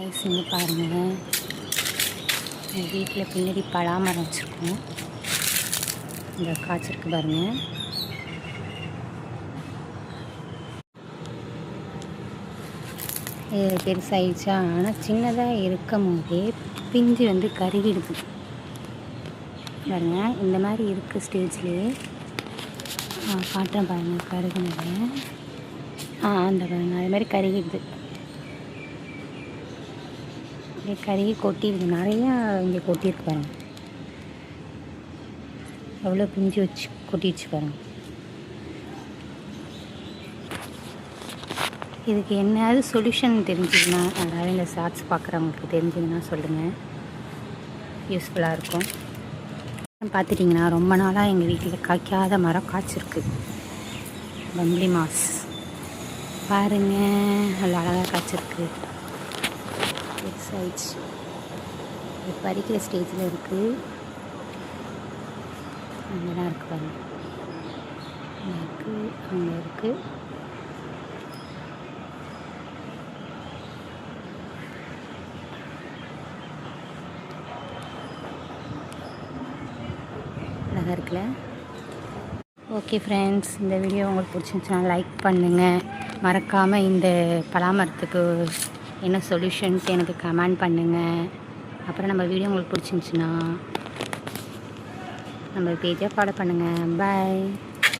இங்கே பாருங்கள், எங்கள் வீட்டில் பின்னாடி பலாமரம் வச்சுருக்கோம். இந்த காய்ச்சிருக்கு பாருங்கள். இது பெருசாகிடுச்சா, ஆனால் சின்னதாக இருக்கும் போதே பிஞ்சு வந்து கருகிடுது பாருங்கள். இந்த மாதிரி இருக்குது ஸ்டேஜ்லேயே காட்டுறேன் பாருங்கள். கருகுனது அந்த பாருங்கள், அது மாதிரி கருகிடுது. அப்படியே கருகி கொட்டிடுது. நிறையா இங்கே கொட்டியிருக்கு பாருங்கள். எவ்வளோ பிஞ்சு வச்சு கொட்டிடுச்சு பாருங்கள். இதுக்கு என்னது சொல்யூஷன் தெரிஞ்சுதுன்னா, அதாவது இந்த ஷார்ட்ஸ் பார்க்குறவங்களுக்கு தெரிஞ்சதுன்னா சொல்லுங்கள், யூஸ்ஃபுல்லாக இருக்கும். பார்த்துட்டிங்கன்னா ரொம்ப நாளாக எங்கள் வீட்டில் காய்க்காத மரம் காய்ச்சிருக்கு. பம்பளி மாஸ் பாருங்கள், அவ்வளோ அழகாக காய்ச்சிருக்கு. பெருசாகிடுச்சு. இது பறிக்கிற ஸ்டேஜில் இருக்குது. அங்கே தான் இருக்குது பாருங்கள். அங்கே இருக்குது, அங்கே இருக்குது. அழகாக இருக்குல்ல. ஓகே ஃப்ரெண்ட்ஸ், இந்த வீடியோ உங்களுக்கு பிடிச்சிருந்துச்சுன்னா லைக் பண்ணுங்கள். மறக்காமல் இந்த பலாமரத்துக்கு என்ன சொல்யூஷன்ட்டு எனக்கு கமெண்ட் பண்ணுங்கள். அப்புறம் நம்ம வீடியோ உங்களுக்கு பிடிச்சிருந்துச்சுன்னா நம்ம பேஜை ஃபாலோ பண்ணுங்கள். பாய்.